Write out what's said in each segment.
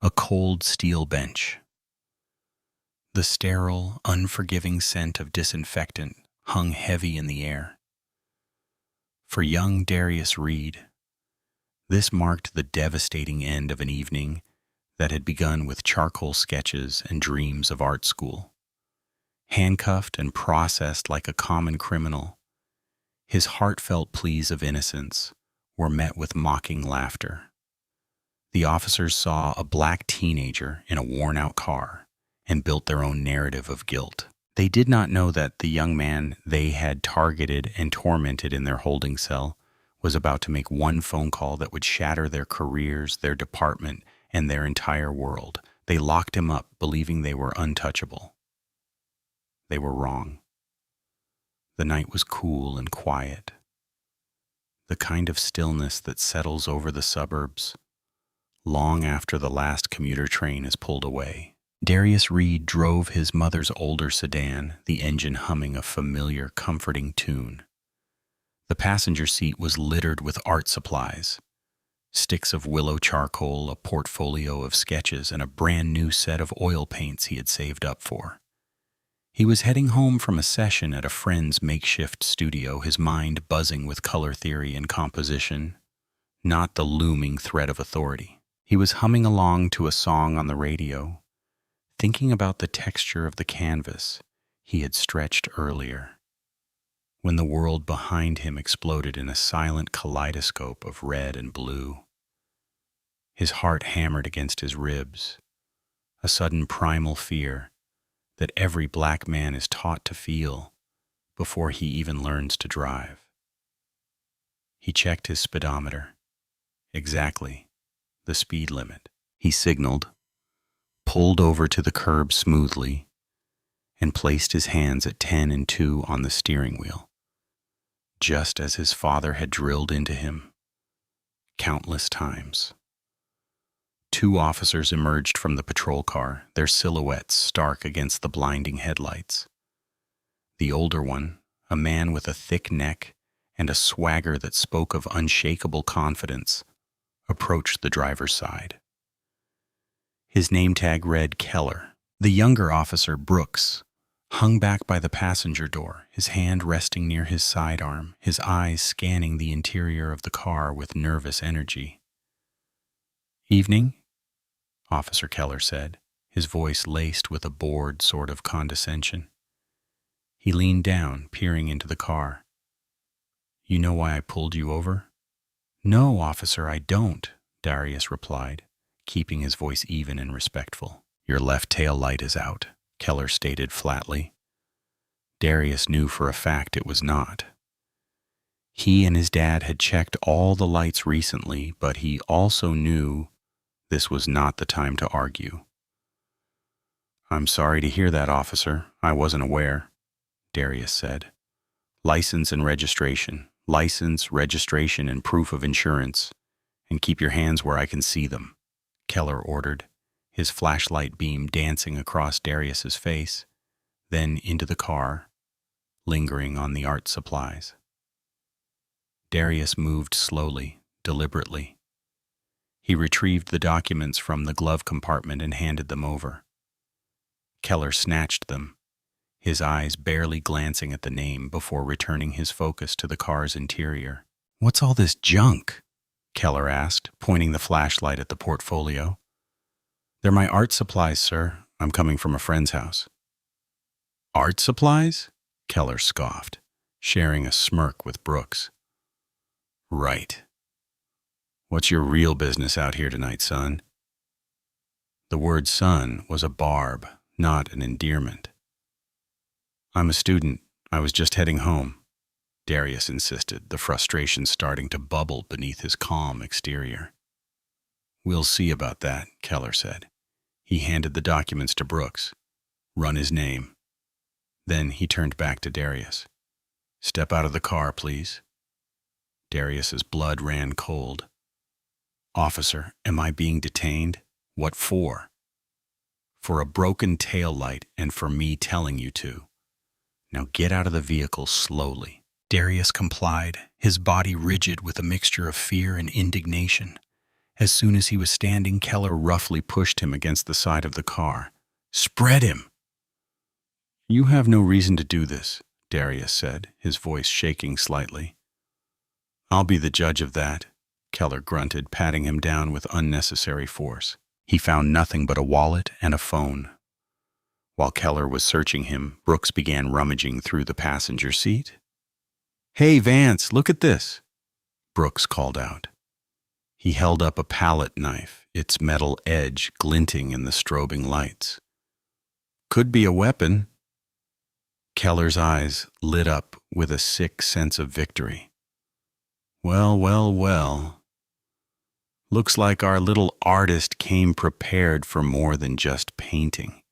A cold steel bench. The sterile, unforgiving scent of disinfectant hung heavy in the air. For young Darius Reed, this marked the devastating end of an evening that had begun with charcoal sketches and dreams of art school. Handcuffed and processed like a common criminal, his heartfelt pleas of innocence were met with mocking laughter. The officers saw a black teenager in a worn-out car and built their own narrative of guilt. They did not know that the young man they had targeted and tormented in their holding cell was about to make one phone call that would shatter their careers, their department, and their entire world. They locked him up, believing they were untouchable. They were wrong. The night was cool and quiet, the kind of stillness that settles over the suburbs long after the last commuter train is pulled away. Darius Reed drove his mother's older sedan, the engine humming a familiar, comforting tune. The passenger seat was littered with art supplies, sticks of willow charcoal, a portfolio of sketches, and a brand new set of oil paints he had saved up for. He was heading home from a session at a friend's makeshift studio, his mind buzzing with color theory and composition, not the looming threat of authority. He was humming along to a song on the radio, thinking about the texture of the canvas he had stretched earlier, when the world behind him exploded in a silent kaleidoscope of red and blue. His heart hammered against his ribs, a sudden primal fear that every black man is taught to feel before he even learns to drive. He checked his speedometer. Exactly the speed limit. He signaled, pulled over to the curb smoothly, and placed his hands at 10 and 2 on the steering wheel, just as his father had drilled into him countless times. Two officers emerged from the patrol car, their silhouettes stark against the blinding headlights. The older one, a man with a thick neck and a swagger that spoke of unshakable confidence, approached the driver's side. His name tag read Keller. The younger officer, Brooks, hung back by the passenger door, his hand resting near his sidearm, his eyes scanning the interior of the car with nervous energy. "Evening?" Officer Keller said, his voice laced with a bored sort of condescension. He leaned down, peering into the car. "You know why I pulled you over?" "No, officer, I don't," Darius replied, keeping his voice even and respectful. "Your left tail light is out," Keller stated flatly. Darius knew for a fact it was not. He and his dad had checked all the lights recently, but he also knew this was not the time to argue. "I'm sorry to hear that, officer. I wasn't aware," Darius said. "License and registration. License, registration, and proof of insurance. And keep your hands where I can see them," Keller ordered, his flashlight beam dancing across Darius's face, then into the car, lingering on the art supplies. Darius moved slowly, deliberately. He retrieved the documents from the glove compartment and handed them over. Keller snatched them, his eyes barely glancing at the name before returning his focus to the car's interior. "What's all this junk?" Keller asked, pointing the flashlight at the portfolio. "They're my art supplies, sir. I'm coming from a friend's house." "Art supplies?" Keller scoffed, sharing a smirk with Brooks. "Right. What's your real business out here tonight, son?" The word son was a barb, not an endearment. "I'm a student. I was just heading home," Darius insisted, the frustration starting to bubble beneath his calm exterior. "We'll see about that," Keller said. He handed the documents to Brooks. "Run his name." Then he turned back to Darius. "Step out of the car, please." Darius's blood ran cold. "Officer, am I being detained? What for?" "For a broken tail light and for me telling you to. Now get out of the vehicle slowly." Darius complied, his body rigid with a mixture of fear and indignation, As soon as he was standing, Keller roughly pushed him against the side of the car. "Spread him!" "You have no reason to do this," Darius said, his voice shaking slightly. "I'll be the judge of that," Keller grunted, patting him down with unnecessary force. He found nothing but a wallet and a phone. While Keller was searching him, Brooks began rummaging through the passenger seat. "Hey, Vance, look at this," Brooks called out. He held up a palette knife, its metal edge glinting in the strobing lights. "Could be a weapon." Keller's eyes lit up with a sick sense of victory. "Well, well, well. Looks like our little artist came prepared for more than just painting."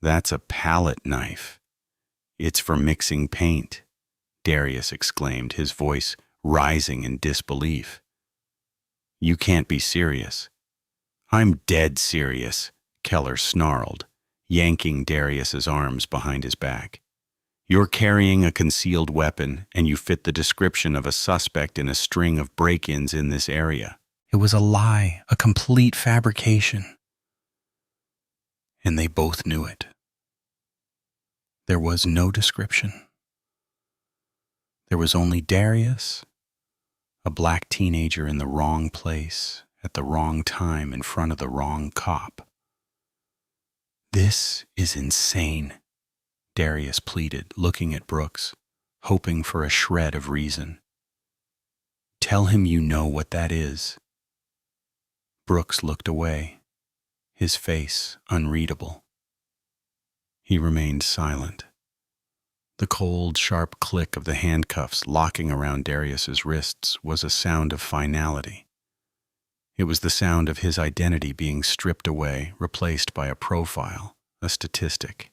"That's a palette knife. It's for mixing paint," Darius exclaimed, his voice rising in disbelief. "You can't be serious." "I'm dead serious," Keller snarled, yanking Darius's arms behind his back. "You're carrying a concealed weapon, and you fit the description of a suspect in a string of break-ins in this area." It was a lie, a complete fabrication. And they both knew it. There was no description. There was only Darius, a black teenager in the wrong place, at the wrong time, in front of the wrong cop. "This is insane," Darius pleaded, looking at Brooks, hoping for a shred of reason. "Tell him you know what that is." Brooks looked away, his face unreadable. He remained silent. The cold, sharp click of the handcuffs locking around Darius's wrists was a sound of finality. It was the sound of his identity being stripped away, replaced by a profile, a statistic.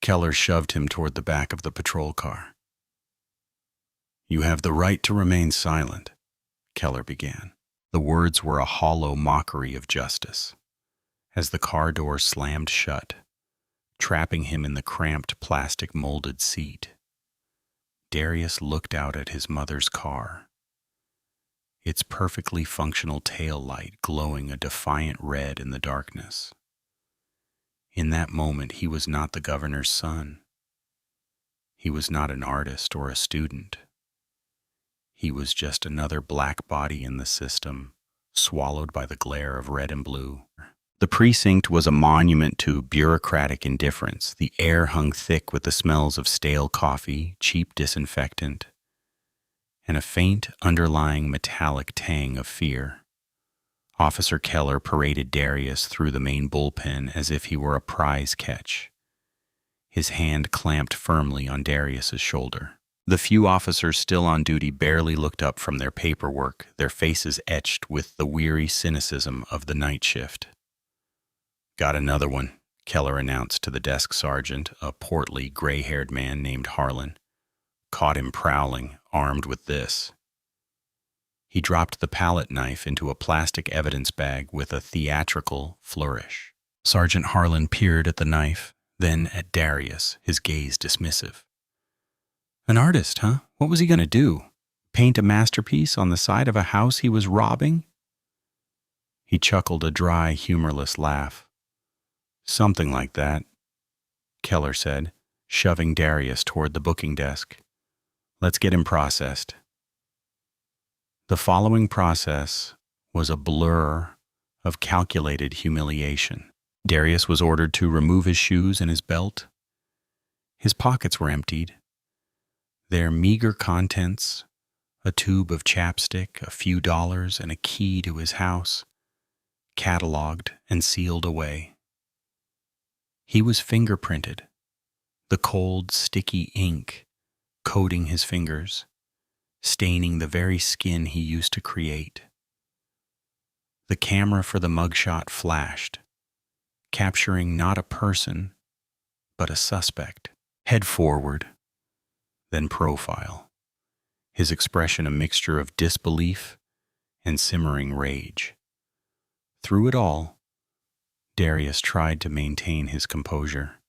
Keller shoved him toward the back of the patrol car. "You have the right to remain silent," Keller began. The words were a hollow mockery of justice. As the car door slammed shut, trapping him in the cramped plastic-molded seat, Darius looked out at his mother's car, its perfectly functional tail light glowing a defiant red in the darkness. In that moment, he was not the governor's son. He was not an artist or a student. He was just another black body in the system, swallowed by the glare of red and blue. The precinct was a monument to bureaucratic indifference. The air hung thick with the smells of stale coffee, cheap disinfectant, and a faint underlying metallic tang of fear. Officer Keller paraded Darius through the main bullpen as if he were a prize catch, his hand clamped firmly on Darius's shoulder. The few officers still on duty barely looked up from their paperwork, their faces etched with the weary cynicism of the night shift. "Got another one," Keller announced to the desk sergeant, a portly, gray-haired man named Harlan. "Caught him prowling, armed with this." He dropped the palette knife into a plastic evidence bag with a theatrical flourish. Sergeant Harlan peered at the knife, then at Darius, his gaze dismissive. "An artist, huh? What was he going to do? Paint a masterpiece on the side of a house he was robbing?" He chuckled a dry, humorless laugh. "Something like that," Keller said, shoving Darius toward the booking desk. "Let's get him processed." The following process was a blur of calculated humiliation. Darius was ordered to remove his shoes and his belt. His pockets were emptied. Their meager contents, a tube of chapstick, a few dollars, and a key to his house, cataloged and sealed away. He was fingerprinted, the cold, sticky ink coating his fingers, staining the very skin he used to create. The camera for the mugshot flashed, capturing not a person, but a suspect. Head forward, then profile, his expression a mixture of disbelief and simmering rage. Through it all, Darius tried to maintain his composure.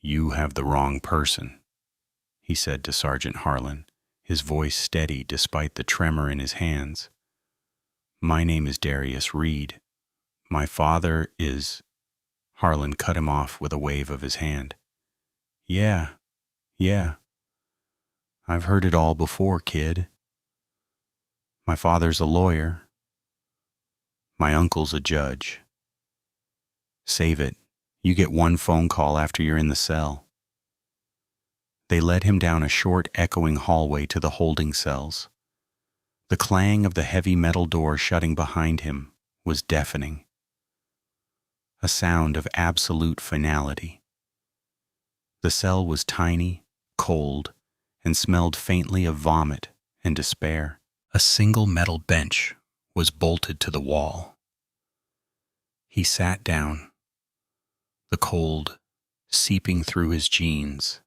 "You have the wrong person," he said to Sergeant Harlan, his voice steady despite the tremor in his hands. "My name is Darius Reed. My father is—" Harlan cut him off with a wave of his hand. Yeah. I've heard it all before, kid. My father's a lawyer. My uncle's a judge. Save it. You get one phone call after you're in the cell." They led him down a short, echoing hallway to the holding cells. The clang of the heavy metal door shutting behind him was deafening. A sound of absolute finality. The cell was tiny, cold, and smelled faintly of vomit and despair. A single metal bench was bolted to the wall. He sat down, the cold seeping through his jeans,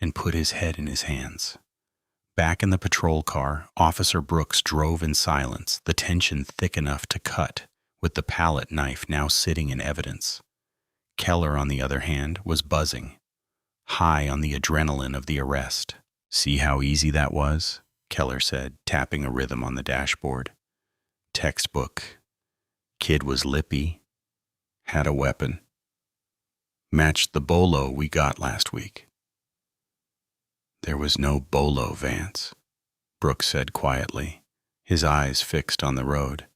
and put his head in his hands. Back in the patrol car, Officer Brooks drove in silence, the tension thick enough to cut, with the palette knife now sitting in evidence. Keller, on the other hand, was buzzing, high on the adrenaline of the arrest. "See how easy that was?" Keller said, tapping a rhythm on the dashboard. "Textbook. Kid was lippy, had a weapon. Matched the bolo we got last week." "There was no bolo, Vance," Brooks said quietly, his eyes fixed on the road.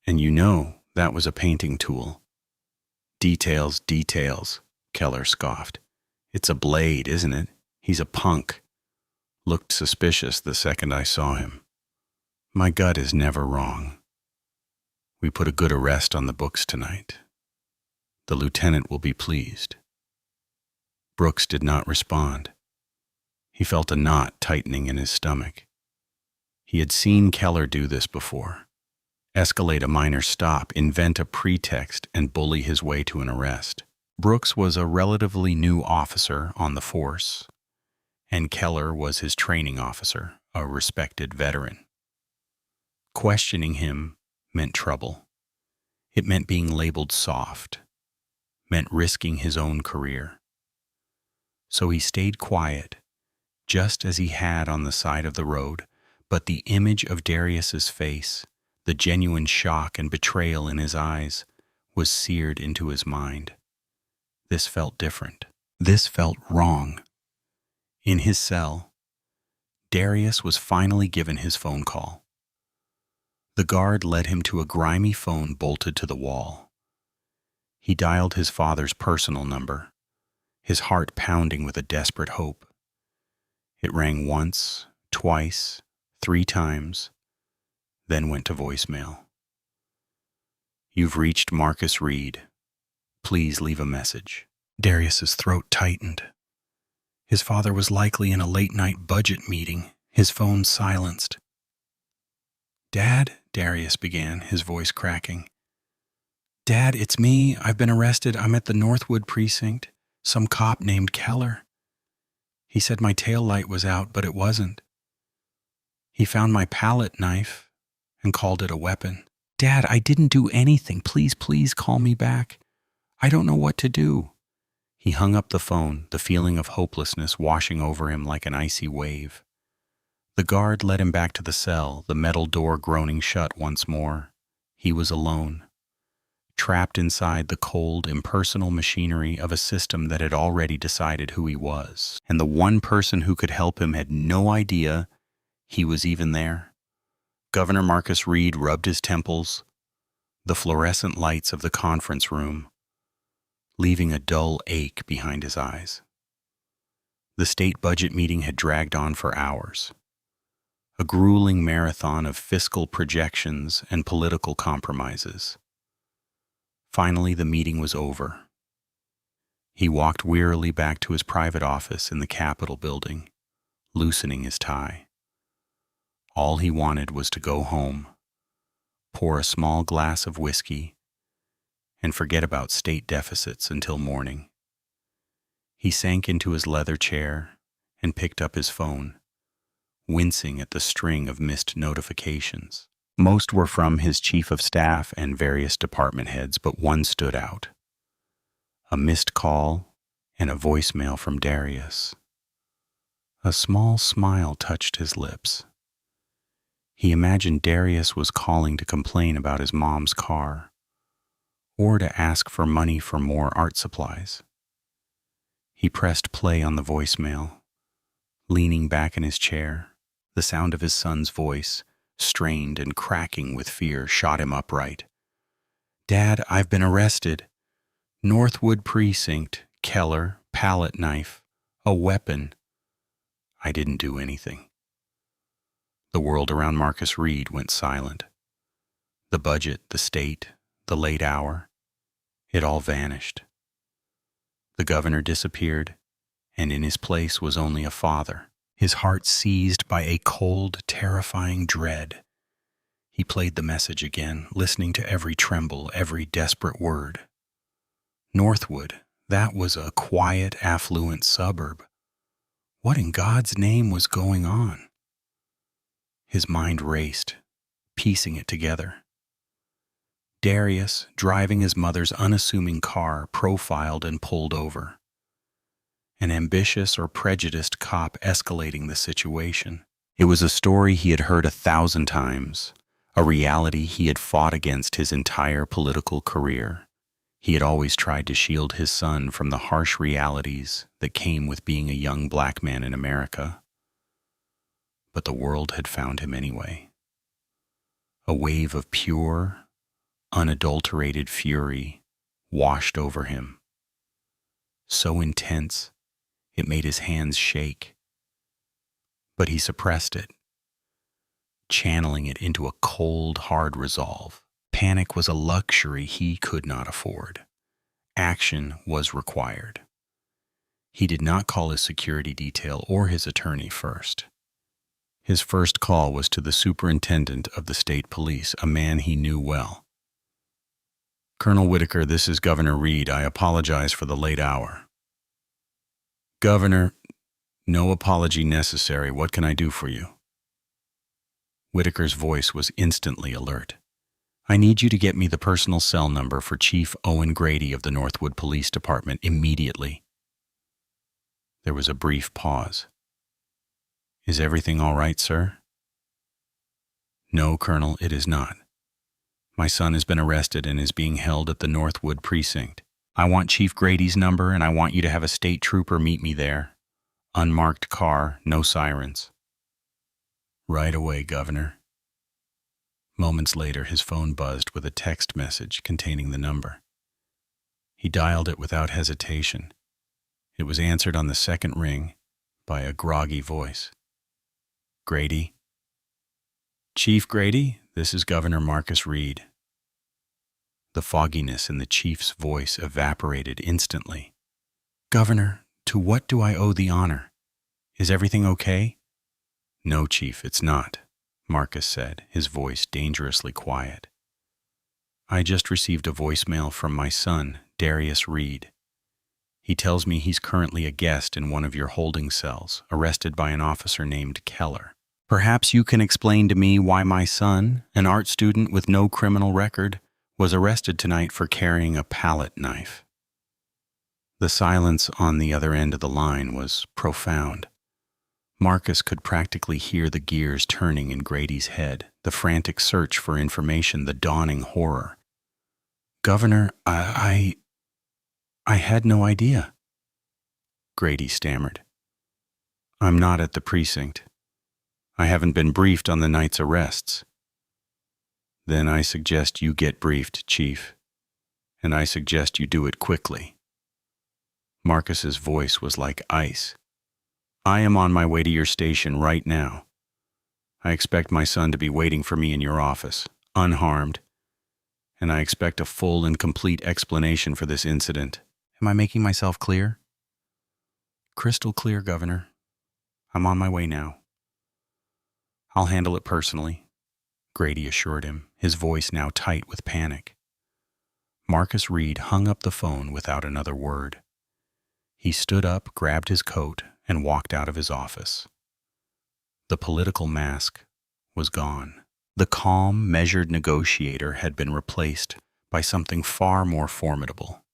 "And you know that was a painting tool." Details, Keller scoffed. "It's a blade, isn't it? He's a punk. Looked suspicious the second I saw him. My gut is never wrong. We put a good arrest on the books tonight. The lieutenant will be pleased." Brooks did not respond. He felt a knot tightening in his stomach. He had seen Keller do this before. Escalate a minor stop, invent a pretext, and bully his way to an arrest. Brooks was a relatively new officer on the force, and Keller was his training officer, a respected veteran. Questioning him meant trouble. It meant being labeled soft, meant risking his own career. So he stayed quiet, just as he had on the side of the road, but the image of Darius's face, the genuine shock and betrayal in his eyes, was seared into his mind. This felt different. This felt wrong. In his cell, Darius was finally given his phone call. The guard led him to a grimy phone bolted to the wall. He dialed his father's personal number, his heart pounding with a desperate hope. It rang once, twice, 3 times, then went to voicemail. "You've reached Marcus Reed. Please leave a message." Darius's throat tightened. His father was likely in a late-night budget meeting, his phone silenced. "Dad," Darius began, his voice cracking. "Dad, it's me. I've been arrested. I'm at the Northwood Precinct. Some cop named Keller. He said my tail light was out, but it wasn't. He found my palette knife and called it a weapon. Dad, I didn't do anything. Please call me back. I don't know what to do." He hung up the phone, the feeling of hopelessness washing over him like an icy wave. The guard led him back to the cell, the metal door groaning shut once more. He was alone, trapped inside the cold, impersonal machinery of a system that had already decided who he was. And the one person who could help him had no idea he was even there. Governor Marcus Reed rubbed his temples, the fluorescent lights of the conference room, leaving a dull ache behind his eyes. The state budget meeting had dragged on for hours, a grueling marathon of fiscal projections and political compromises. Finally, the meeting was over. He walked wearily back to his private office in the Capitol building, loosening his tie. All he wanted was to go home, pour a small glass of whiskey, and forget about state deficits until morning. He sank into his leather chair and picked up his phone, wincing at the string of missed notifications. Most were from his chief of staff and various department heads, but one stood out. A missed call and a voicemail from Darius. A small smile touched his lips. He imagined Darius was calling to complain about his mom's car, or to ask for money for more art supplies. He pressed play on the voicemail, leaning back in his chair. The sound of his son's voice, strained and cracking with fear, shot him upright. "Dad, I've been arrested. Northwood Precinct, Keller, palette knife, a weapon. I didn't do anything." The world around Marcus Reed went silent. The budget, the state, the late hour, it all vanished. The governor disappeared, and in his place was only a father, his heart seized by a cold, terrifying dread. He played the message again, listening to every tremble, every desperate word. Northwood, that was a quiet, affluent suburb. What in God's name was going on? His mind raced, piecing it together. Darius, driving his mother's unassuming car, profiled and pulled over. An ambitious or prejudiced cop escalating the situation. It was a story he had heard 1,000 times, a reality he had fought against his entire political career. He had always tried to shield his son from the harsh realities that came with being a young black man in America. But the world had found him anyway. A wave of pure, unadulterated fury washed over him. So intense, it made his hands shake. But he suppressed it, channeling it into a cold, hard resolve. Panic was a luxury he could not afford. Action was required. He did not call his security detail or his attorney first. His first call was to the superintendent of the state police, a man he knew well. "Colonel Whitaker, this is Governor Reed. I apologize for the late hour." "Governor, no apology necessary. What can I do for you?" Whitaker's voice was instantly alert. "I need you to get me the personal cell number for Chief Owen Grady of the Northwood Police Department immediately." There was a brief pause. "Is everything all right, sir?" "No, Colonel, it is not. My son has been arrested and is being held at the Northwood Precinct. I want Chief Grady's number, and I want you to have a state trooper meet me there. Unmarked car, no sirens." "Right away, Governor." Moments later, his phone buzzed with a text message containing the number. He dialed it without hesitation. It was answered on the second ring by a groggy voice. "Grady?" "Chief Grady, this is Governor Marcus Reed." The fogginess in the chief's voice evaporated instantly. "Governor, to what do I owe the honor? Is everything okay?" "No, Chief, it's not," Marcus said, his voice dangerously quiet. "I just received a voicemail from my son, Darius Reed. He tells me he's currently a guest in one of your holding cells, arrested by an officer named Keller. Perhaps you can explain to me why my son, an art student with no criminal record, was arrested tonight for carrying a palette knife." The silence on the other end of the line was profound. Marcus could practically hear the gears turning in Grady's head, the frantic search for information, the dawning horror. "Governor, I had no idea," Grady stammered. "I'm not at the precinct. I haven't been briefed on the night's arrests." "Then I suggest you get briefed, Chief, and I suggest you do it quickly." Marcus's voice was like ice. "I am on my way to your station right now. I expect my son to be waiting for me in your office, unharmed, and I expect a full and complete explanation for this incident. Am I making myself clear?" "Crystal clear, Governor. I'm on my way now." "I'll handle it personally," Grady assured him, his voice now tight with panic. Marcus Reed hung up the phone without another word. He stood up, grabbed his coat, and walked out of his office. The political mask was gone. The calm, measured negotiator had been replaced by something far more formidable.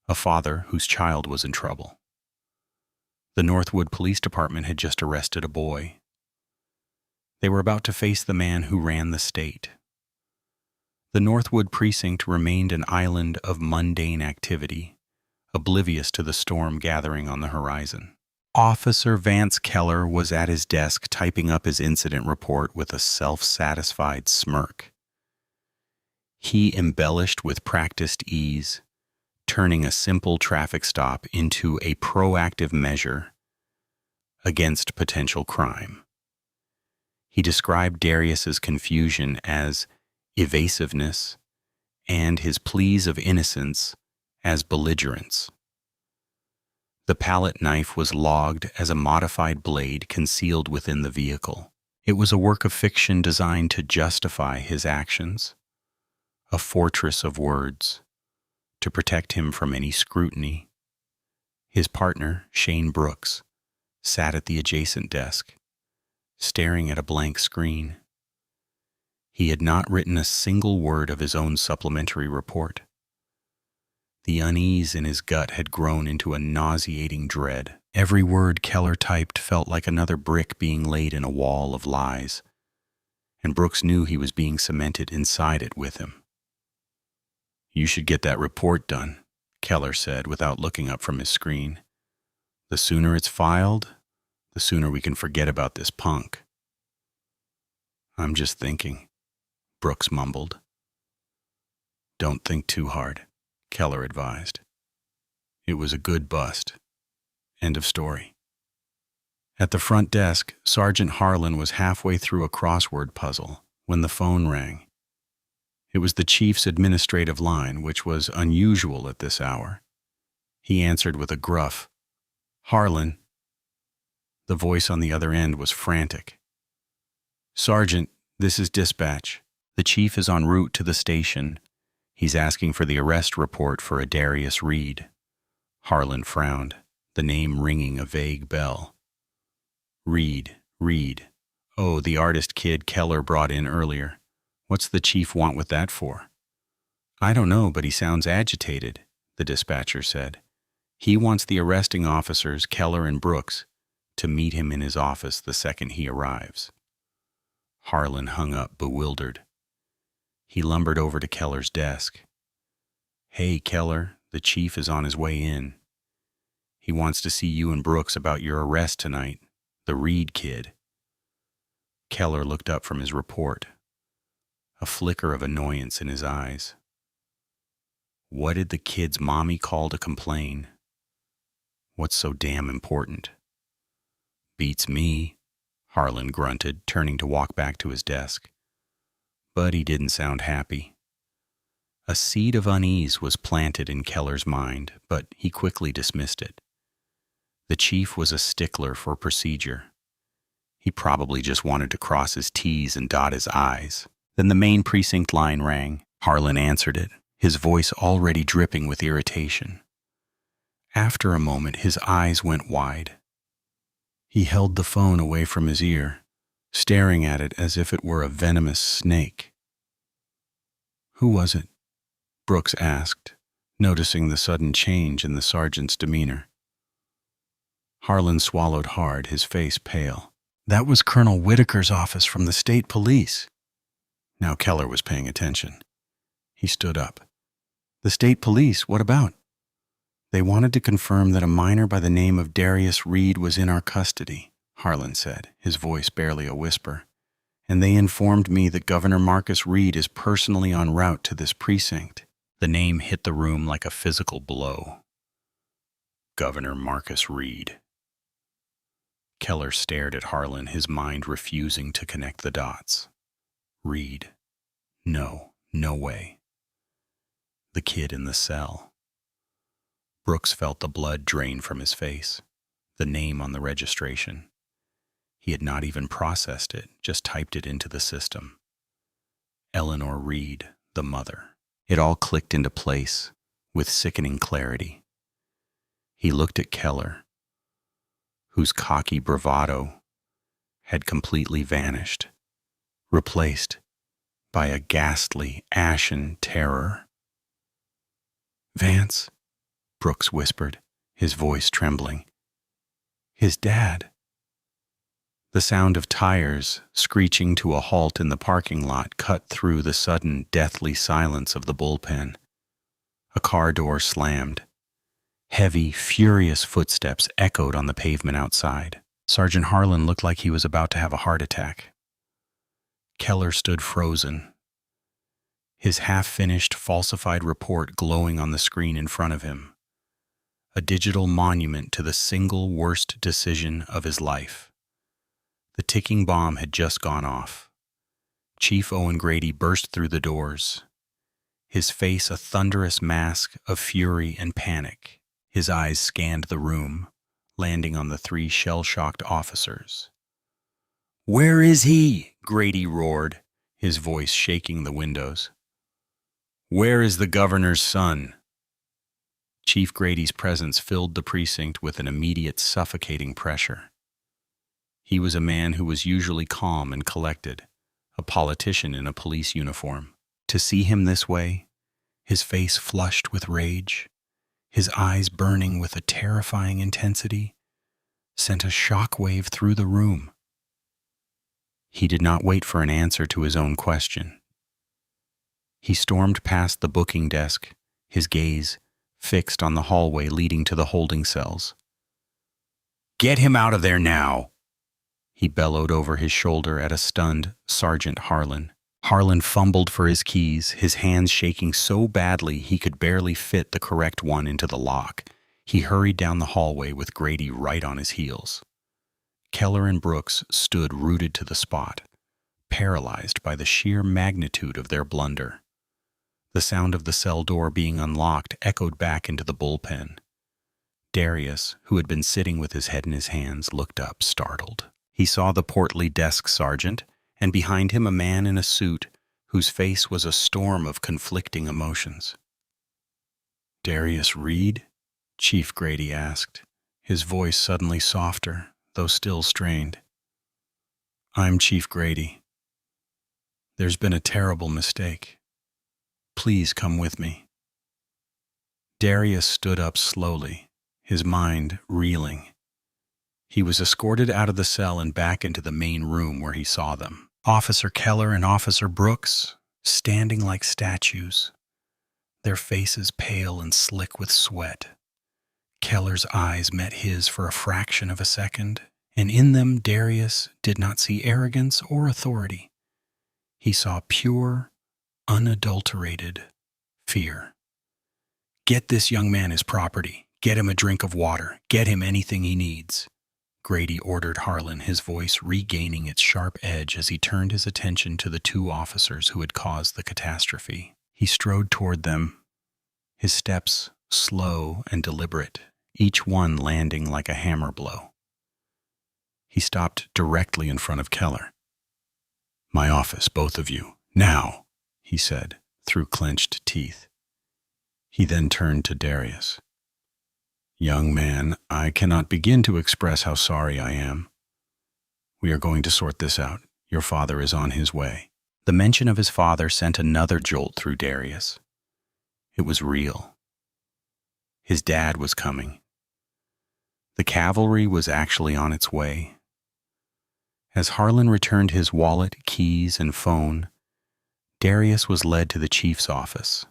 A father whose child was in trouble. The Northwood Police Department had just arrested a boy. They were about to face the man who ran the state. The Northwood Precinct remained an island of mundane activity, oblivious to the storm gathering on the horizon. Officer Vance Keller was at his desk typing up his incident report with a self-satisfied smirk. He embellished with practiced ease, turning a simple traffic stop into a proactive measure against potential crime. He described Darius's confusion as evasiveness and his pleas of innocence as belligerence. The palette knife was logged as a modified blade concealed within the vehicle. It was a work of fiction designed to justify his actions, a fortress of words, to protect him from any scrutiny. His partner, Shane Brooks, sat at the adjacent desk, staring at a blank screen. He had not written a single word of his own supplementary report. The unease in his gut had grown into a nauseating dread. Every word Keller typed felt like another brick being laid in a wall of lies, and Brooks knew he was being cemented inside it with him. "You should get that report done," Keller said without looking up from his screen. "The sooner it's filed, the sooner we can forget about this punk." "I'm just thinking," Brooks mumbled. "Don't think too hard," Keller advised. "It was a good bust. End of story." At the front desk, Sergeant Harlan was halfway through a crossword puzzle when the phone rang. It was the chief's administrative line, which was unusual at this hour. He answered with a gruff, "Harlan." The voice on the other end was frantic. "Sergeant, this is dispatch. The chief is en route to the station. He's asking for the arrest report for a Darius Reed." Harlan frowned, the name ringing a vague bell. Reed. Oh, the artist kid Keller brought in earlier. What's the chief want with that for? "I don't know, but he sounds agitated," the dispatcher said. "He wants the arresting officers, Keller and Brooks, to meet him in his office the second he arrives." Harlan hung up, bewildered. He lumbered over to Keller's desk. "Hey, Keller, the chief is on his way in. He wants to see you and Brooks about your arrest tonight, the Reed kid." Keller looked up from his report, a flicker of annoyance in his eyes. What did the kid's mommy call to complain? What's so damn important? "Beats me," Harlan grunted, turning to walk back to his desk. But he didn't sound happy. A seed of unease was planted in Keller's mind, but he quickly dismissed it. The chief was a stickler for procedure. He probably just wanted to cross his T's and dot his I's. Then the main precinct line rang. Harlan answered it, his voice already dripping with irritation. After a moment, his eyes went wide. He held the phone away from his ear, staring at it as if it were a venomous snake. "Who was it?" Brooks asked, noticing the sudden change in the sergeant's demeanor. Harlan swallowed hard, his face pale. "That was Colonel Whitaker's office from the state police." Now Keller was paying attention. He stood up. "The state police, what about?" "They wanted to confirm that a minor by the name of Darius Reed was in our custody," Harlan said, his voice barely a whisper. "And they informed me that Governor Marcus Reed is personally en route to this precinct." The name hit the room like a physical blow. Governor Marcus Reed. Keller stared at Harlan, his mind refusing to connect the dots. Reed. No way. The kid in the cell. Brooks felt the blood drain from his face, the name on the registration. He had not even processed it, just typed it into the system. Eleanor Reed, the mother. It all clicked into place with sickening clarity. He looked at Keller, whose cocky bravado had completely vanished, replaced by a ghastly, ashen terror. "Vance," Brooks whispered, his voice trembling. His dad. The sound of tires screeching to a halt in the parking lot cut through the sudden, deathly silence of the bullpen. A car door slammed. Heavy, furious footsteps echoed on the pavement outside. Sergeant Harlan looked like he was about to have a heart attack. Keller stood frozen, his half-finished, falsified report glowing on the screen in front of him. A digital monument to the single worst decision of his life. The ticking bomb had just gone off. Chief Owen Grady burst through the doors, his face a thunderous mask of fury and panic. His eyes scanned the room, landing on the 3 shell-shocked officers. "Where is he?" Grady roared, his voice shaking the windows. "Where is the governor's son?" Chief Grady's presence filled the precinct with an immediate suffocating pressure. He was a man who was usually calm and collected, a politician in a police uniform. To see him this way, his face flushed with rage, his eyes burning with a terrifying intensity, sent a shockwave through the room. He did not wait for an answer to his own question. He stormed past the booking desk, his gaze fixed on the hallway leading to the holding cells. "Get him out of there now!" he bellowed over his shoulder at a stunned Sergeant Harlan. Harlan fumbled for his keys, his hands shaking so badly he could barely fit the correct one into the lock. He hurried down the hallway with Grady right on his heels. Keller and Brooks stood rooted to the spot, paralyzed by the sheer magnitude of their blunder. The sound of the cell door being unlocked echoed back into the bullpen. Darius, who had been sitting with his head in his hands, looked up, startled. He saw the portly desk sergeant, and behind him a man in a suit whose face was a storm of conflicting emotions. "Darius Reed?" Chief Grady asked, his voice suddenly softer, though still strained. "I'm Chief Grady. There's been a terrible mistake. Please come with me." Darius stood up slowly, his mind reeling. He was escorted out of the cell and back into the main room where he saw them. Officer Keller and Officer Brooks, standing like statues, their faces pale and slick with sweat. Keller's eyes met his for a fraction of a second, and in them Darius did not see arrogance or authority. He saw pure, unadulterated fear. "Get this young man his property. Get him a drink of water. Get him anything he needs," Grady ordered Harlan, his voice regaining its sharp edge as he turned his attention to the 2 officers who had caused the catastrophe. He strode toward them, his steps slow and deliberate, each one landing like a hammer blow. He stopped directly in front of Keller. "My office, both of you, now," he said, through clenched teeth. He then turned to Darius. "Young man, I cannot begin to express how sorry I am. We are going to sort this out. Your father is on his way." The mention of his father sent another jolt through Darius. It was real. His dad was coming. The cavalry was actually on its way. As Harlan returned his wallet, keys, and phone, Darius was led to the chief's office.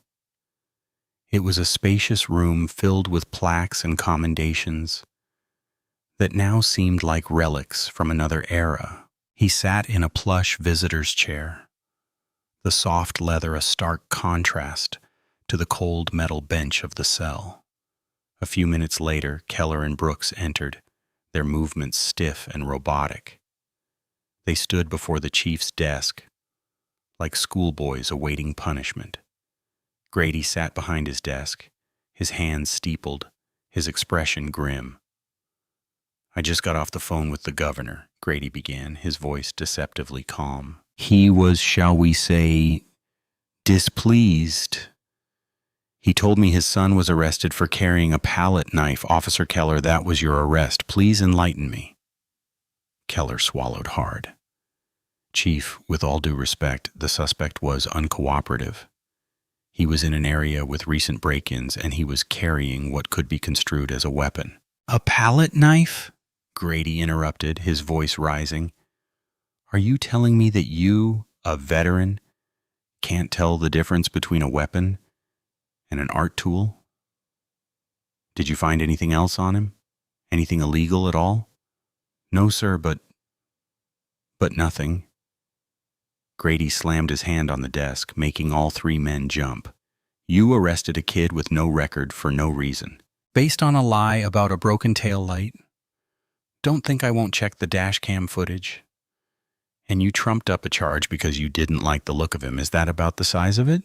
It was a spacious room filled with plaques and commendations that now seemed like relics from another era. He sat in a plush visitor's chair, the soft leather a stark contrast to the cold metal bench of the cell. A few minutes later, Keller and Brooks entered, their movements stiff and robotic. They stood before the chief's desk, like schoolboys awaiting punishment. Grady sat behind his desk, his hands steepled, his expression grim. "I just got off the phone with the governor," Grady began, his voice deceptively calm. "He was, shall we say, displeased. He told me his son was arrested for carrying a palette knife. Officer Keller, that was your arrest. Please enlighten me." Keller swallowed hard. "Chief, with all due respect, the suspect was uncooperative. He was in an area with recent break-ins, and he was carrying what could be construed as a weapon." "A palette knife?" Grady interrupted, his voice rising. "Are you telling me that you, a veteran, can't tell the difference between a weapon and an art tool? Did you find anything else on him? Anything illegal at all?" "No, sir, but nothing." Grady slammed his hand on the desk, making all three men jump. "You arrested a kid with no record for no reason. Based on a lie about a broken tail light? Don't think I won't check the dash cam footage. And you trumped up a charge because you didn't like the look of him. Is that about the size of it?"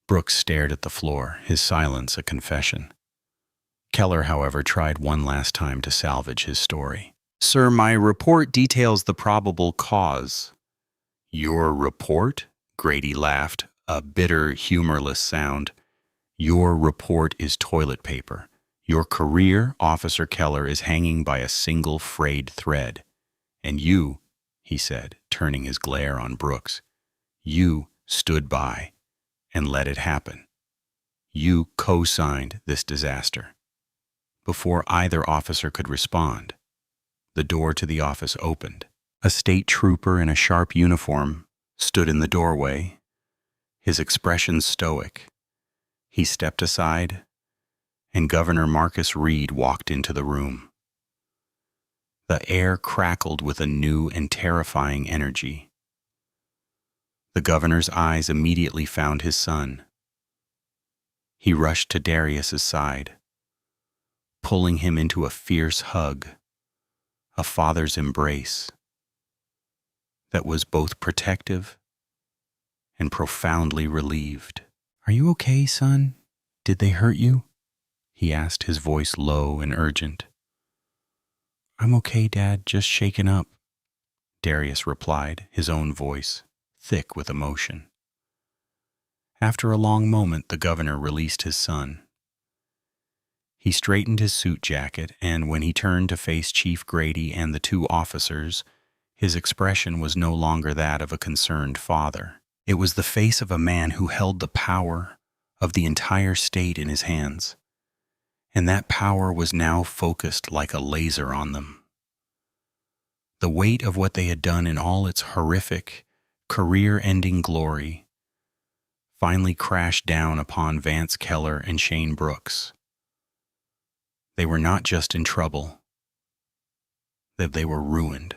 Brooks stared at the floor, his silence a confession. Keller, however, tried one last time to salvage his story. "Sir, my report details the probable cause." "Your report?" Grady laughed, a bitter, humorless sound. "Your report is toilet paper. Your career, Officer Keller, is hanging by a single frayed thread. And you," he said, turning his glare on Brooks, "you stood by and let it happen. You co-signed this disaster." Before either officer could respond, the door to the office opened. A state trooper in a sharp uniform stood in the doorway, his expression stoic. He stepped aside, and Governor Marcus Reed walked into the room. The air crackled with a new and terrifying energy. The governor's eyes immediately found his son. He rushed to Darius's side, pulling him into a fierce hug, a father's embrace that was both protective and profoundly relieved. "Are you okay, son? Did they hurt you?" he asked, his voice low and urgent. "I'm okay, Dad, just shaken up," Darius replied, his own voice thick with emotion. After a long moment, the governor released his son. He straightened his suit jacket, and when he turned to face Chief Grady and the two officers, his expression was no longer that of a concerned father. It was the face of a man who held the power of the entire state in his hands, and that power was now focused like a laser on them. The weight of what they had done in all its horrific, career-ending glory finally crashed down upon Vance Keller and Shane Brooks. They were not just in trouble, they were ruined.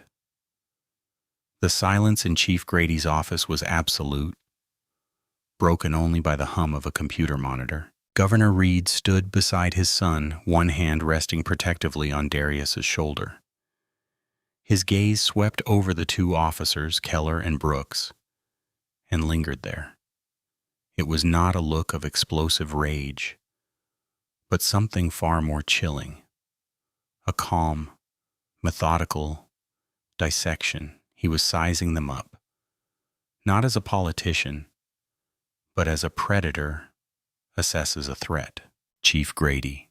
The silence in Chief Grady's office was absolute, broken only by the hum of a computer monitor. Governor Reed stood beside his son, one hand resting protectively on Darius's shoulder. His gaze swept over the two officers, Keller and Brooks, and lingered there. It was not a look of explosive rage, but something far more chilling. A calm, methodical dissection. He was sizing them up, not as a politician, but as a predator assesses a threat. "Chief Grady,"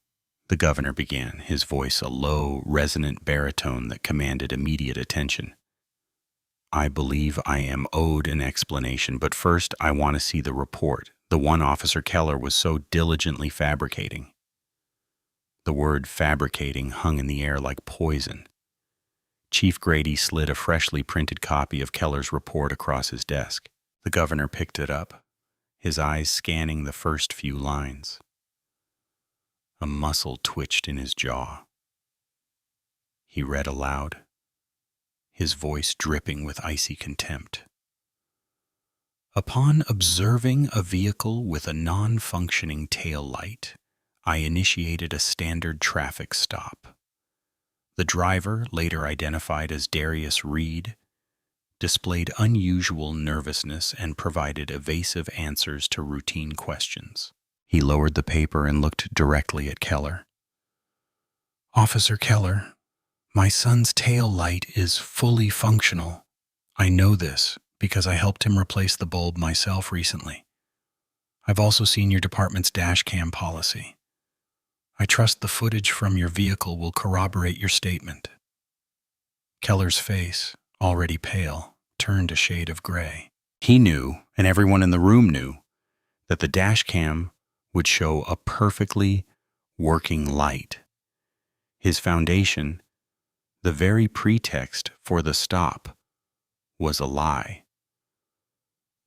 the governor began, his voice a low, resonant baritone that commanded immediate attention. "I believe I am owed an explanation, but first I want to see the report the one Officer Keller was so diligently fabricating." The word fabricating hung in the air like poison. Chief Grady slid a freshly printed copy of Keller's report across his desk. The governor picked it up, his eyes scanning the first few lines. A muscle twitched in his jaw. He read aloud, his voice dripping with icy contempt. "Upon observing a vehicle with a non-functioning tail light, I initiated a standard traffic stop. The driver, later identified as Darius Reed, displayed unusual nervousness and provided evasive answers to routine questions." He lowered the paper and looked directly at Keller. "Officer Keller, my son's tail light is fully functional. I know this because I helped him replace the bulb myself recently. I've also seen your department's dash cam policy. I trust the footage from your vehicle will corroborate your statement." Keller's face, already pale, turned a shade of gray. He knew, and everyone in the room knew, that the dash cam would show a perfectly working light. His foundation The very pretext for the stop was a lie.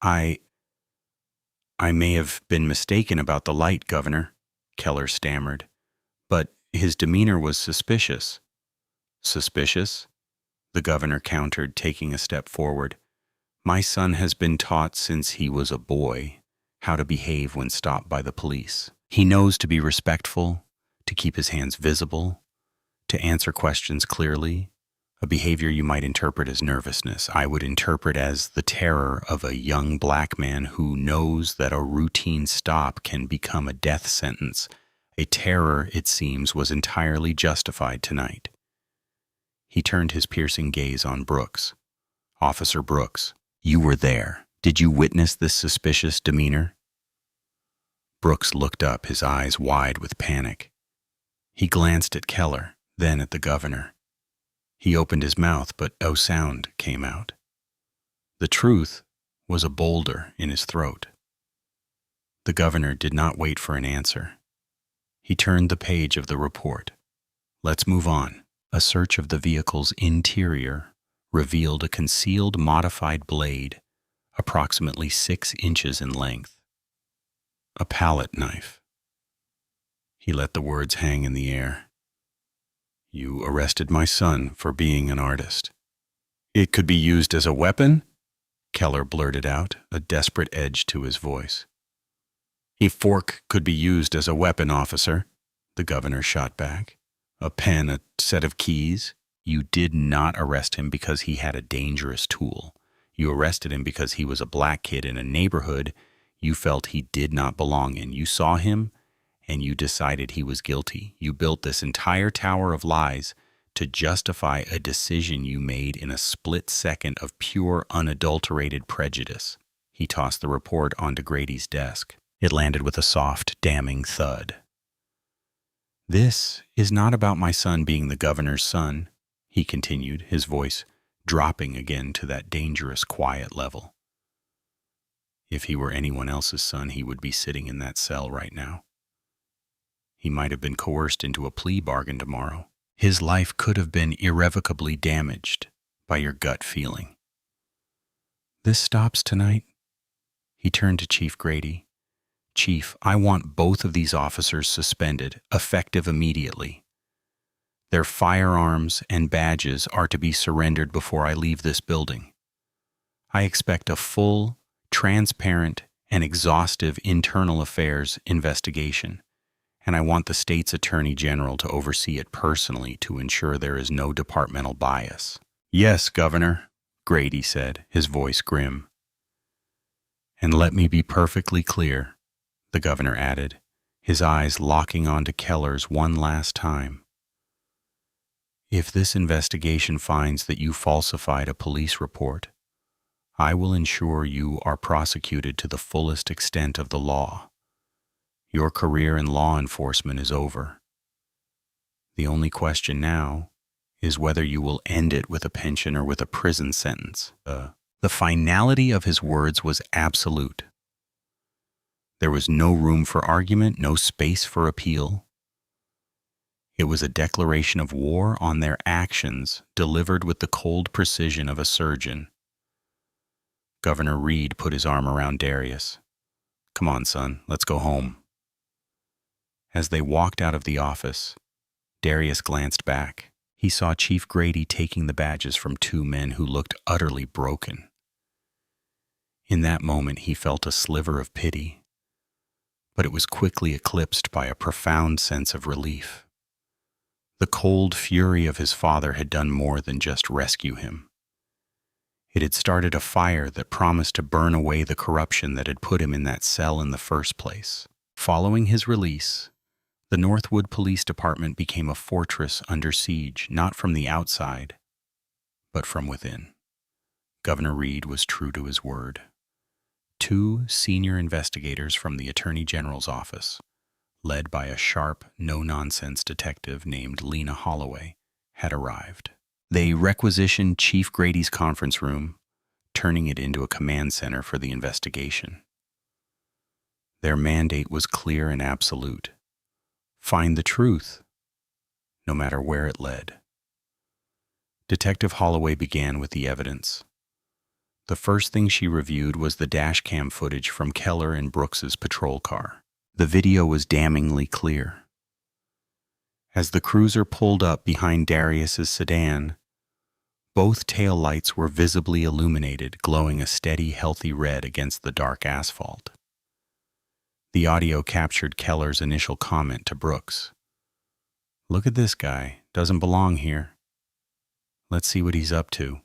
I may have been mistaken about the light, Governor, Keller stammered, but his demeanor was suspicious. Suspicious? The governor countered, taking a step forward. My son has been taught since he was a boy how to behave when stopped by the police. He knows to be respectful, to keep his hands visible, to answer questions clearly, a behavior you might interpret as nervousness. I would interpret as the terror of a young black man who knows that a routine stop can become a death sentence. A terror, it seems, was entirely justified tonight. He turned his piercing gaze on Brooks. Officer Brooks, you were there. Did you witness this suspicious demeanor? Brooks looked up, his eyes wide with panic. He glanced at Keller, then at the governor. He opened his mouth, but no sound came out. The truth was a boulder in his throat. The governor did not wait for an answer. He turned the page of the report. Let's move on. A search of the vehicle's interior revealed a concealed modified blade, approximately 6 inches in length. A palette knife. He let the words hang in the air. You arrested my son for being an artist. It could be used as a weapon? Keller blurted out, a desperate edge to his voice. A fork could be used as a weapon, officer, the governor shot back. A pen, a set of keys. You did not arrest him because he had a dangerous tool. You arrested him because he was a black kid in a neighborhood you felt he did not belong in. You saw him, and you decided he was guilty. You built this entire tower of lies to justify a decision you made in a split second of pure, unadulterated prejudice. He tossed the report onto Grady's desk. It landed with a soft, damning thud. This is not about my son being the governor's son, he continued, his voice dropping again to that dangerous quiet level. If he were anyone else's son, he would be sitting in that cell right now. He might have been coerced into a plea bargain tomorrow. His life could have been irrevocably damaged by your gut feeling. This stops tonight. He turned to Chief Grady. Chief, I want both of these officers suspended, effective immediately. Their firearms and badges are to be surrendered before I leave this building. I expect a full, transparent, and exhaustive internal affairs investigation, and I want the state's attorney general to oversee it personally to ensure there is no departmental bias. Yes, Governor, Grady said, his voice grim. And let me be perfectly clear, the governor added, his eyes locking onto Keller's one last time. If this investigation finds that you falsified a police report, I will ensure you are prosecuted to the fullest extent of the law. Your career in law enforcement is over. The only question now is whether you will end it with a pension or with a prison sentence. The finality of his words was absolute. There was no room for argument, no space for appeal. It was a declaration of war on their actions, delivered with the cold precision of a surgeon. Governor Reed put his arm around Darius. Come on, son, let's go home. As they walked out of the office, Darius glanced back. He saw Chief Grady taking the badges from 2 men who looked utterly broken. In that moment, he felt a sliver of pity, but it was quickly eclipsed by a profound sense of relief. The cold fury of his father had done more than just rescue him. It had started a fire that promised to burn away the corruption that had put him in that cell in the first place. Following his release, the Northwood Police Department became a fortress under siege, not from the outside, but from within. Governor Reed was true to his word. 2 senior investigators from the Attorney General's office, led by a sharp, no-nonsense detective named Lena Holloway, had arrived. They requisitioned Chief Grady's conference room, turning it into a command center for the investigation. Their mandate was clear and absolute. Find the truth, no matter where it led. Detective Holloway began with the evidence. The first thing she reviewed was the dash cam footage from Keller and Brooks's patrol car. The video was damningly clear. As the cruiser pulled up behind Darius's sedan, both taillights were visibly illuminated, glowing a steady, healthy red against the dark asphalt. The audio captured Keller's initial comment to Brooks. "Look at this guy. Doesn't belong here. Let's see what he's up to."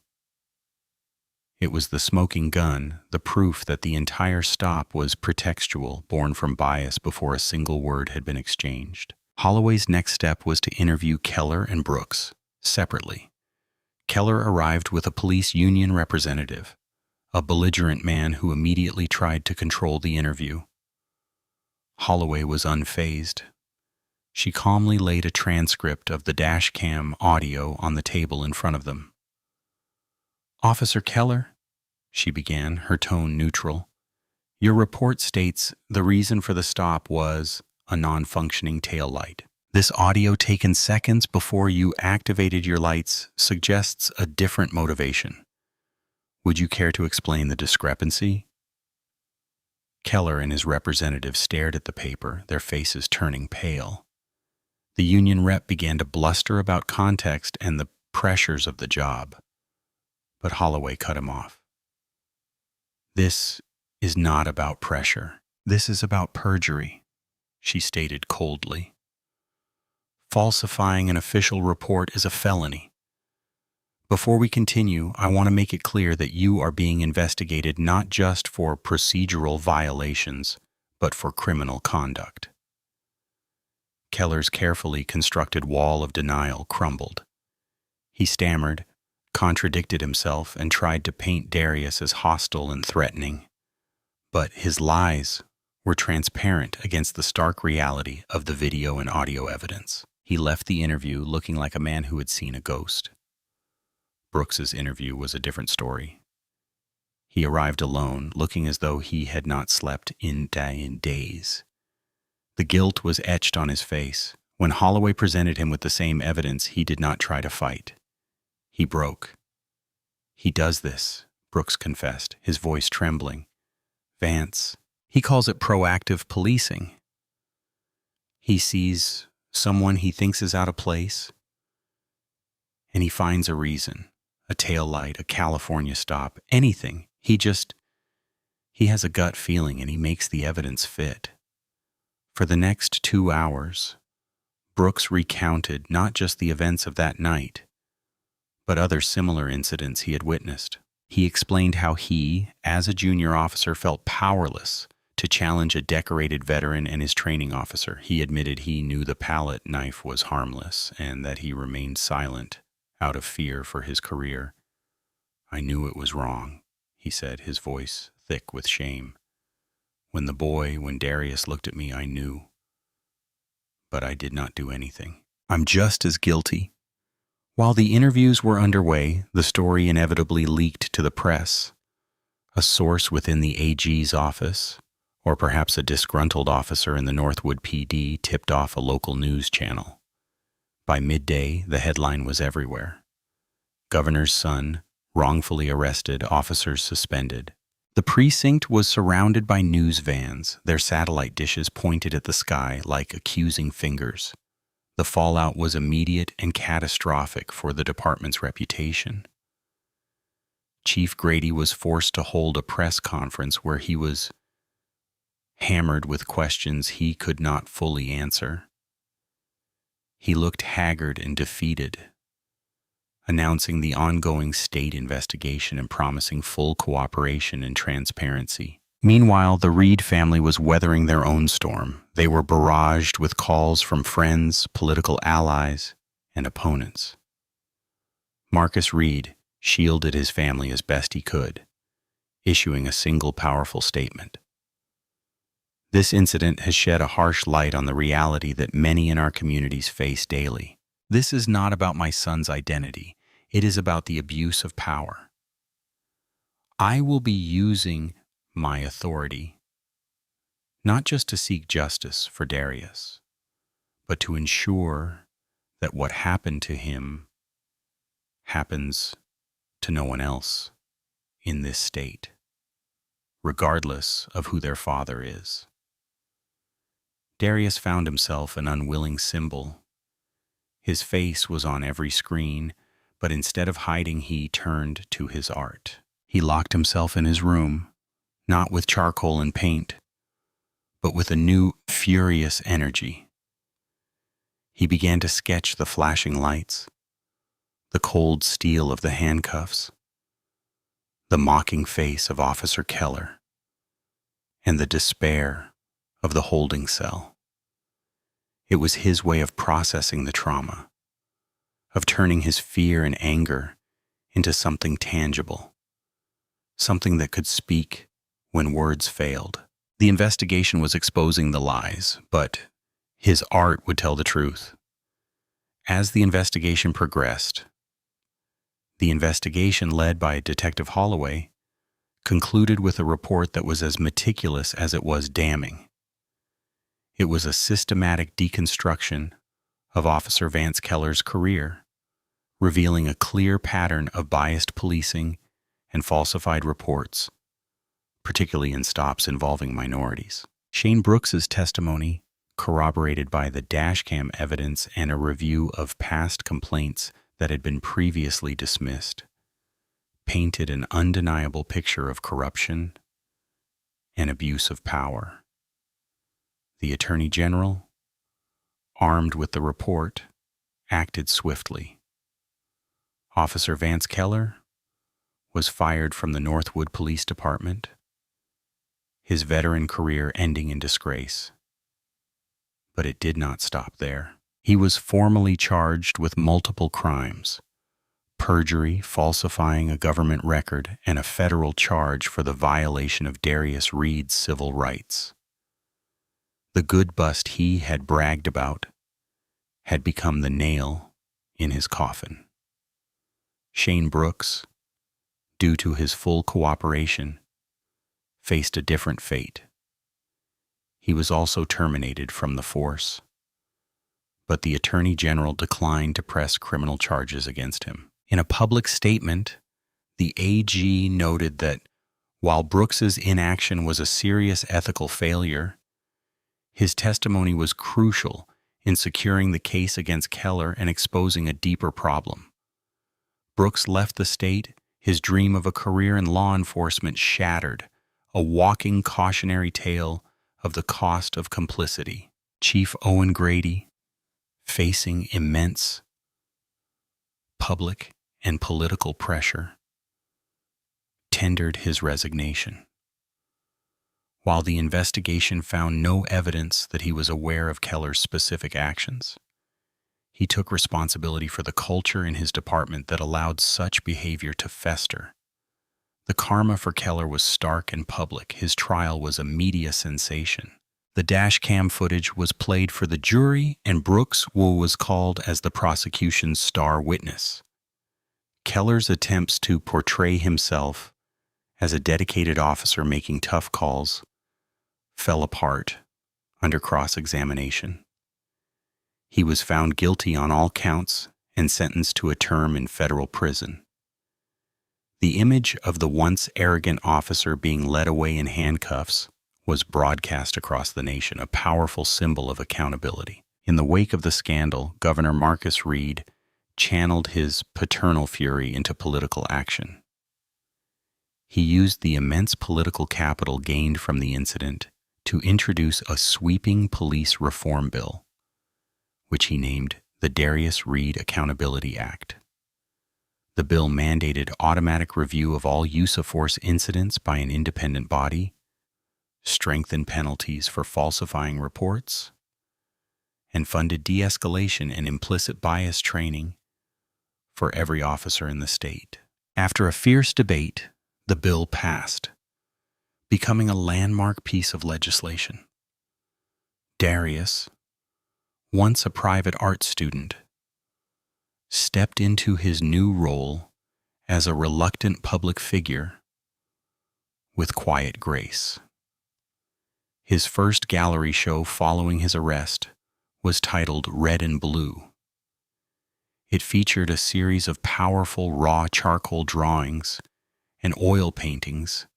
It was the smoking gun, the proof that the entire stop was pretextual, born from bias before a single word had been exchanged. Holloway's next step was to interview Keller and Brooks, separately. Keller arrived with a police union representative, a belligerent man who immediately tried to control the interview. Holloway was unfazed. She calmly laid a transcript of the dash cam audio on the table in front of them. "Officer Keller," she began, her tone neutral, "your report states the reason for the stop was a non-functioning taillight. This audio taken seconds before you activated your lights suggests a different motivation. Would you care to explain the discrepancy?" Keller and his representative stared at the paper, their faces turning pale. The union rep began to bluster about context and the pressures of the job. But Holloway cut him off. "This is not about pressure. This is about perjury," she stated coldly. "Falsifying an official report is a felony. Before we continue, I want to make it clear that you are being investigated not just for procedural violations, but for criminal conduct." Keller's carefully constructed wall of denial crumbled. He stammered, contradicted himself, and tried to paint Darius as hostile and threatening. But his lies were transparent against the stark reality of the video and audio evidence. He left the interview looking like a man who had seen a ghost. Brooks's interview was a different story. He arrived alone, looking as though he had not slept in days. The guilt was etched on his face. When Holloway presented him with the same evidence, he did not try to fight. He broke. "He does this," Brooks confessed, his voice trembling. "Vance, he calls it proactive policing. He sees someone he thinks is out of place, and he finds a reason, a taillight, a California stop, anything. He has a gut feeling and he makes the evidence fit." For the next 2 hours, Brooks recounted not just the events of that night, but other similar incidents he had witnessed. He explained how he, as a junior officer, felt powerless to challenge a decorated veteran and his training officer. He admitted he knew the palette knife was harmless and that he remained silent out of fear for his career. "I knew it was wrong," he said, his voice thick with shame. When Darius looked at me, I knew. But I did not do anything. I'm just as guilty." While the interviews were underway, the story inevitably leaked to the press. A source within the AG's office, or perhaps a disgruntled officer in the Northwood PD, tipped off a local news channel. By midday, the headline was everywhere. "Governor's son, wrongfully arrested, officers suspended." The precinct was surrounded by news vans, their satellite dishes pointed at the sky like accusing fingers. The fallout was immediate and catastrophic for the department's reputation. Chief Grady was forced to hold a press conference where he was hammered with questions he could not fully answer. He looked haggard and defeated, announcing the ongoing state investigation and promising full cooperation and transparency. Meanwhile, the Reed family was weathering their own storm. They were barraged with calls from friends, political allies, and opponents. Marcus Reed shielded his family as best he could, issuing a single powerful statement. This incident has shed a harsh light on the reality that many in our communities face daily. This is not about my son's identity. It is about the abuse of power. I will be using my authority not just to seek justice for Darius, but to ensure that what happened to him happens to no one else in this state, regardless of who their father is. Darius found himself an unwilling symbol. His face was on every screen, but instead of hiding, he turned to his art. He locked himself in his room, not with charcoal and paint, but with a new, furious energy. He began to sketch the flashing lights, the cold steel of the handcuffs, the mocking face of Officer Keller, and the despair of the holding cell. It was his way of processing the trauma, of turning his fear and anger into something tangible, something that could speak when words failed. The investigation was exposing the lies, but his art would tell the truth. As the investigation progressed, the investigation led by Detective Holloway concluded with a report that was as meticulous as it was damning. It was a systematic deconstruction of Officer Vance Keller's career, revealing a clear pattern of biased policing and falsified reports, particularly in stops involving minorities. Shane Brooks's testimony, corroborated by the dashcam evidence and a review of past complaints that had been previously dismissed, painted an undeniable picture of corruption and abuse of power. The Attorney General, armed with the report, acted swiftly. Officer Vance Keller was fired from the Northwood Police Department, his veteran career ending in disgrace. But it did not stop there. He was formally charged with multiple crimes: perjury, falsifying a government record, and a federal charge for the violation of Darius Reed's civil rights. The good bust he had bragged about had become the nail in his coffin. Shane Brooks, due to his full cooperation, faced a different fate. He was also terminated from the force, but the Attorney General declined to press criminal charges against him. In a public statement, the AG noted that while Brooks's inaction was a serious ethical failure, his testimony was crucial in securing the case against Keller and exposing a deeper problem. Brooks left the state, his dream of a career in law enforcement shattered, a walking cautionary tale of the cost of complicity. Chief Owen Grady, facing immense public and political pressure, tendered his resignation. While the investigation found no evidence that he was aware of Keller's specific actions, he took responsibility for the culture in his department that allowed such behavior to fester. The karma for Keller was stark and public. His trial was a media sensation. The dash cam footage was played for the jury, and Brooks was called as the prosecution's star witness. Keller's attempts to portray himself as a dedicated officer making tough calls fell apart under cross-examination. He was found guilty on all counts and sentenced to a term in federal prison. The image of the once arrogant officer being led away in handcuffs was broadcast across the nation, a powerful symbol of accountability. In the wake of the scandal, Governor Marcus Reed channeled his paternal fury into political action. He used the immense political capital gained from the incident to introduce a sweeping police reform bill, which he named the Darius Reed Accountability Act. The bill mandated automatic review of all use-of-force incidents by an independent body, strengthened penalties for falsifying reports, and funded de-escalation and implicit bias training for every officer in the state. After a fierce debate, the bill passed, becoming a landmark piece of legislation. Darius, once a private art student, stepped into his new role as a reluctant public figure with quiet grace. His first gallery show following his arrest was titled Red and Blue. It featured a series of powerful raw charcoal drawings and oil paintings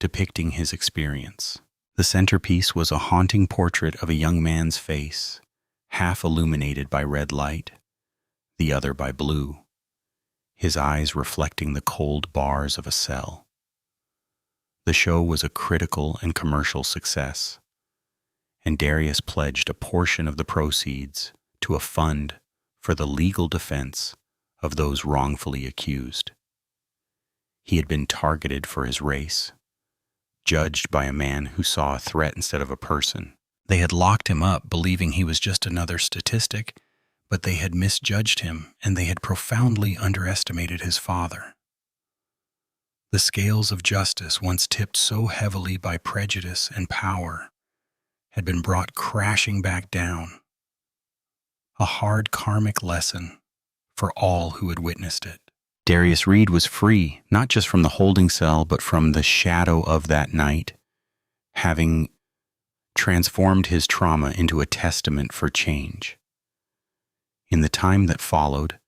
depicting his experience. The centerpiece was a haunting portrait of a young man's face, half illuminated by red light, the other by blue, his eyes reflecting the cold bars of a cell. The show was a critical and commercial success, and Darius pledged a portion of the proceeds to a fund for the legal defense of those wrongfully accused. He had been targeted for his race, judged by a man who saw a threat instead of a person. They had locked him up believing he was just another statistic, but they had misjudged him and they had profoundly underestimated his father. The scales of justice, once tipped so heavily by prejudice and power, had been brought crashing back down. A hard karmic lesson for all who had witnessed it. Darius Reed was free, not just from the holding cell, but from the shadow of that night, having transformed his trauma into a testament for change. In the time that followed,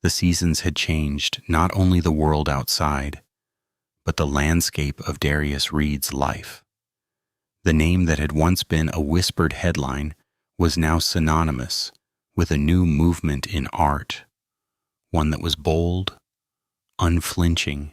the seasons had changed not only the world outside, but the landscape of Darius Reed's life. The name that had once been a whispered headline was now synonymous with a new movement in art, one that was bold, unflinching,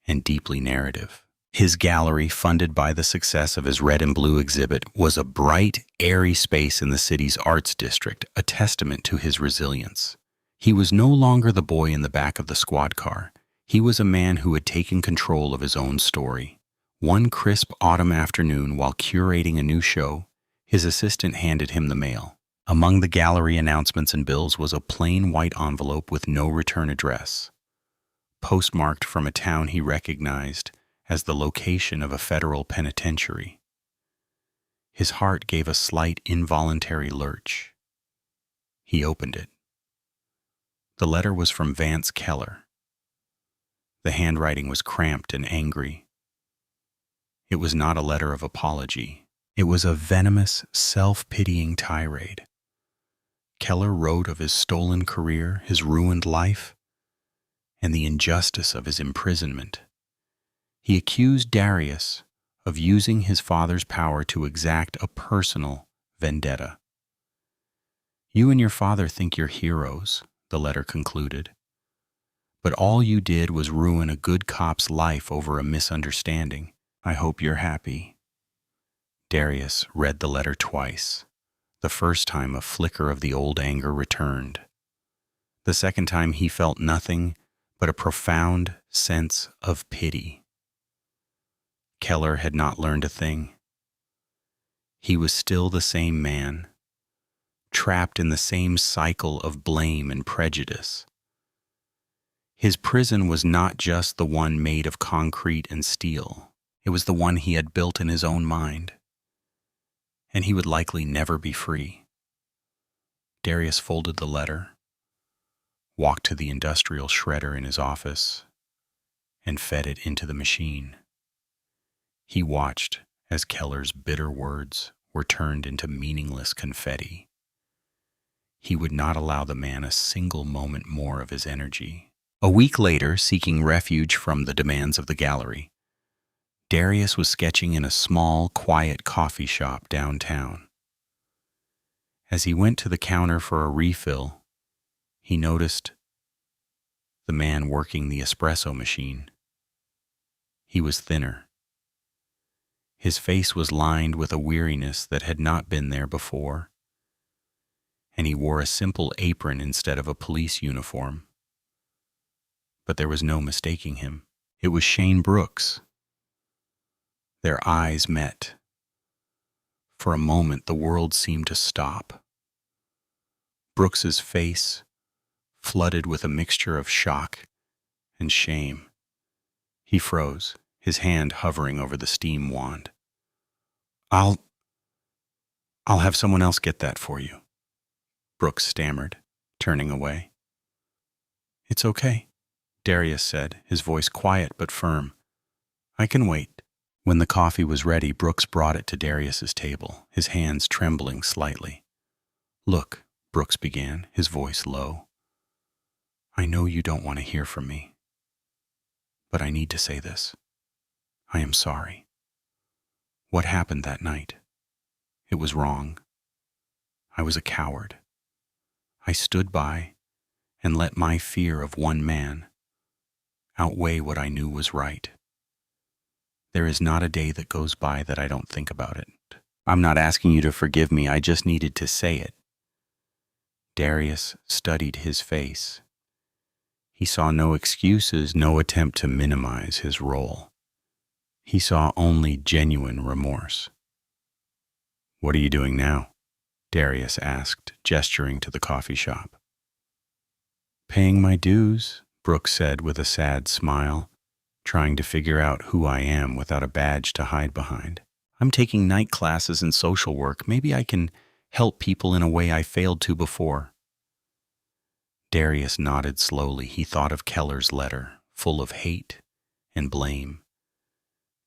and deeply narrative. His gallery, funded by the success of his red and blue exhibit, was a bright, airy space in the city's arts district, a testament to his resilience. He was no longer the boy in the back of the squad car. He was a man who had taken control of his own story. One crisp autumn afternoon, while curating a new show, his assistant handed him the mail. Among the gallery announcements and bills was a plain white envelope with no return address, postmarked from a town he recognized as the location of a federal penitentiary. His heart gave a slight involuntary lurch. He opened it. The letter was from Vance Keller. The handwriting was cramped and angry. It was not a letter of apology. It was a venomous, self-pitying tirade. Keller wrote of his stolen career, his ruined life, and the injustice of his imprisonment. He accused Darius of using his father's power to exact a personal vendetta. "You and your father think you're heroes," the letter concluded, "but all you did was ruin a good cop's life over a misunderstanding. I hope you're happy." Darius read the letter twice. The first time, a flicker of the old anger returned. The second time, he felt nothing but a profound sense of pity. Keller had not learned a thing. He was still the same man, trapped in the same cycle of blame and prejudice. His prison was not just the one made of concrete and steel. It was the one he had built in his own mind. And he would likely never be free. Darius folded the letter, walked to the industrial shredder in his office, and fed it into the machine. He watched as Keller's bitter words were turned into meaningless confetti. He would not allow the man a single moment more of his energy. A week later, seeking refuge from the demands of the gallery, Darius was sketching in a small, quiet coffee shop downtown. As he went to the counter for a refill, he noticed the man working the espresso machine. He was thinner. His face was lined with a weariness that had not been there before, and he wore a simple apron instead of a police uniform. But there was no mistaking him. It was Shane Brooks. Their eyes met. For a moment, the world seemed to stop. Brooks's face flooded with a mixture of shock and shame. He froze, his hand hovering over the steam wand. I'll have someone else get that for you," Brooks stammered, turning away. "It's okay," Darius said, his voice quiet but firm. "I can wait." When the coffee was ready, Brooks brought it to Darius's table, his hands trembling slightly. "Look," Brooks began, his voice low. I know you don't want to hear from me, but I need to say this. I am sorry. What happened that night? It was wrong. I was a coward. I stood by and let my fear of one man outweigh what I knew was right. There is not a day that goes by that I don't think about it. I'm not asking you to forgive me, I just needed to say it. Darius studied his face. He saw no excuses, no attempt to minimize his role. He saw only genuine remorse. What are you doing now? Darius asked, gesturing to the coffee shop. Paying my dues, Brooks said with a sad smile, trying to figure out who I am without a badge to hide behind. I'm taking night classes and social work. Maybe I can help people in a way I failed to before. Darius nodded slowly. He thought of Keller's letter, full of hate and blame,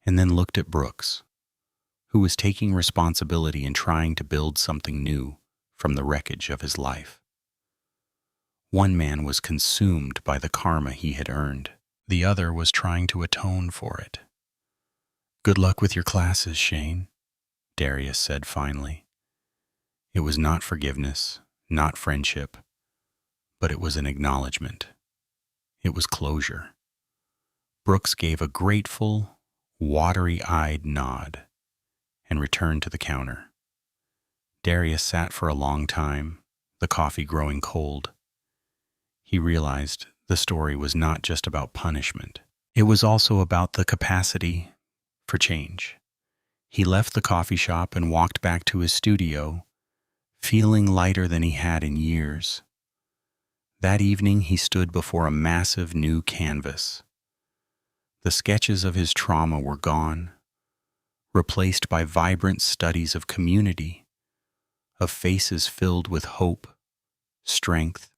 and then looked at Brooks, who was taking responsibility and trying to build something new from the wreckage of his life. One man was consumed by the karma he had earned. The other was trying to atone for it. Good luck with your classes, Shane, Darius said finally. It was not forgiveness, not friendship, but it was an acknowledgement. It was closure. Brooks gave a grateful, watery-eyed nod and returned to the counter. Darius sat for a long time, the coffee growing cold. He realized the story was not just about punishment. It was also about the capacity for change. He left the coffee shop and walked back to his studio, feeling lighter than he had in years. That evening, he stood before a massive new canvas. The sketches of his trauma were gone, replaced by vibrant studies of community, of faces filled with hope, strength,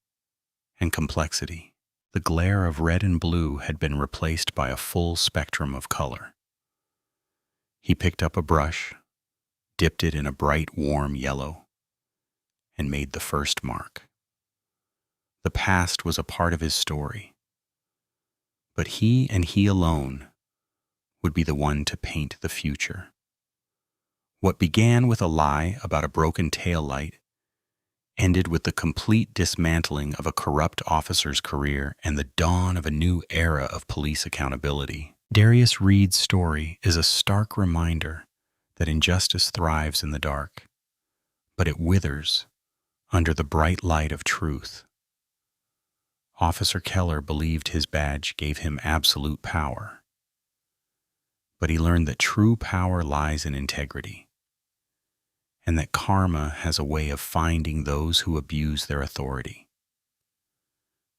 and complexity. The glare of red and blue had been replaced by a full spectrum of color. He picked up a brush, dipped it in a bright, warm yellow, and made the first mark. The past was a part of his story, but he and he alone would be the one to paint the future. What began with a lie about a broken taillight ended with the complete dismantling of a corrupt officer's career and the dawn of a new era of police accountability. Darius Reed's story is a stark reminder that injustice thrives in the dark, but it withers under the bright light of truth. Officer Keller believed his badge gave him absolute power, but he learned that true power lies in integrity, and that karma has a way of finding those who abuse their authority.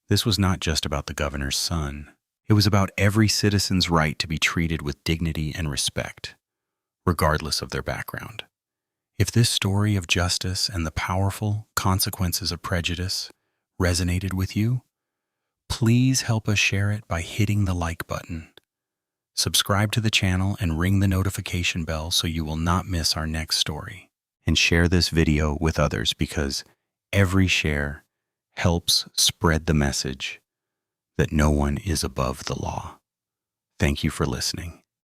This was not just about the governor's son. It was about every citizen's right to be treated with dignity and respect, regardless of their background. If this story of justice and the powerful consequences of prejudice resonated with you, please help us share it by hitting the like button. Subscribe to the channel and ring the notification bell so you will not miss our next story. And share this video with others because every share helps spread the message that no one is above the law. Thank you for listening.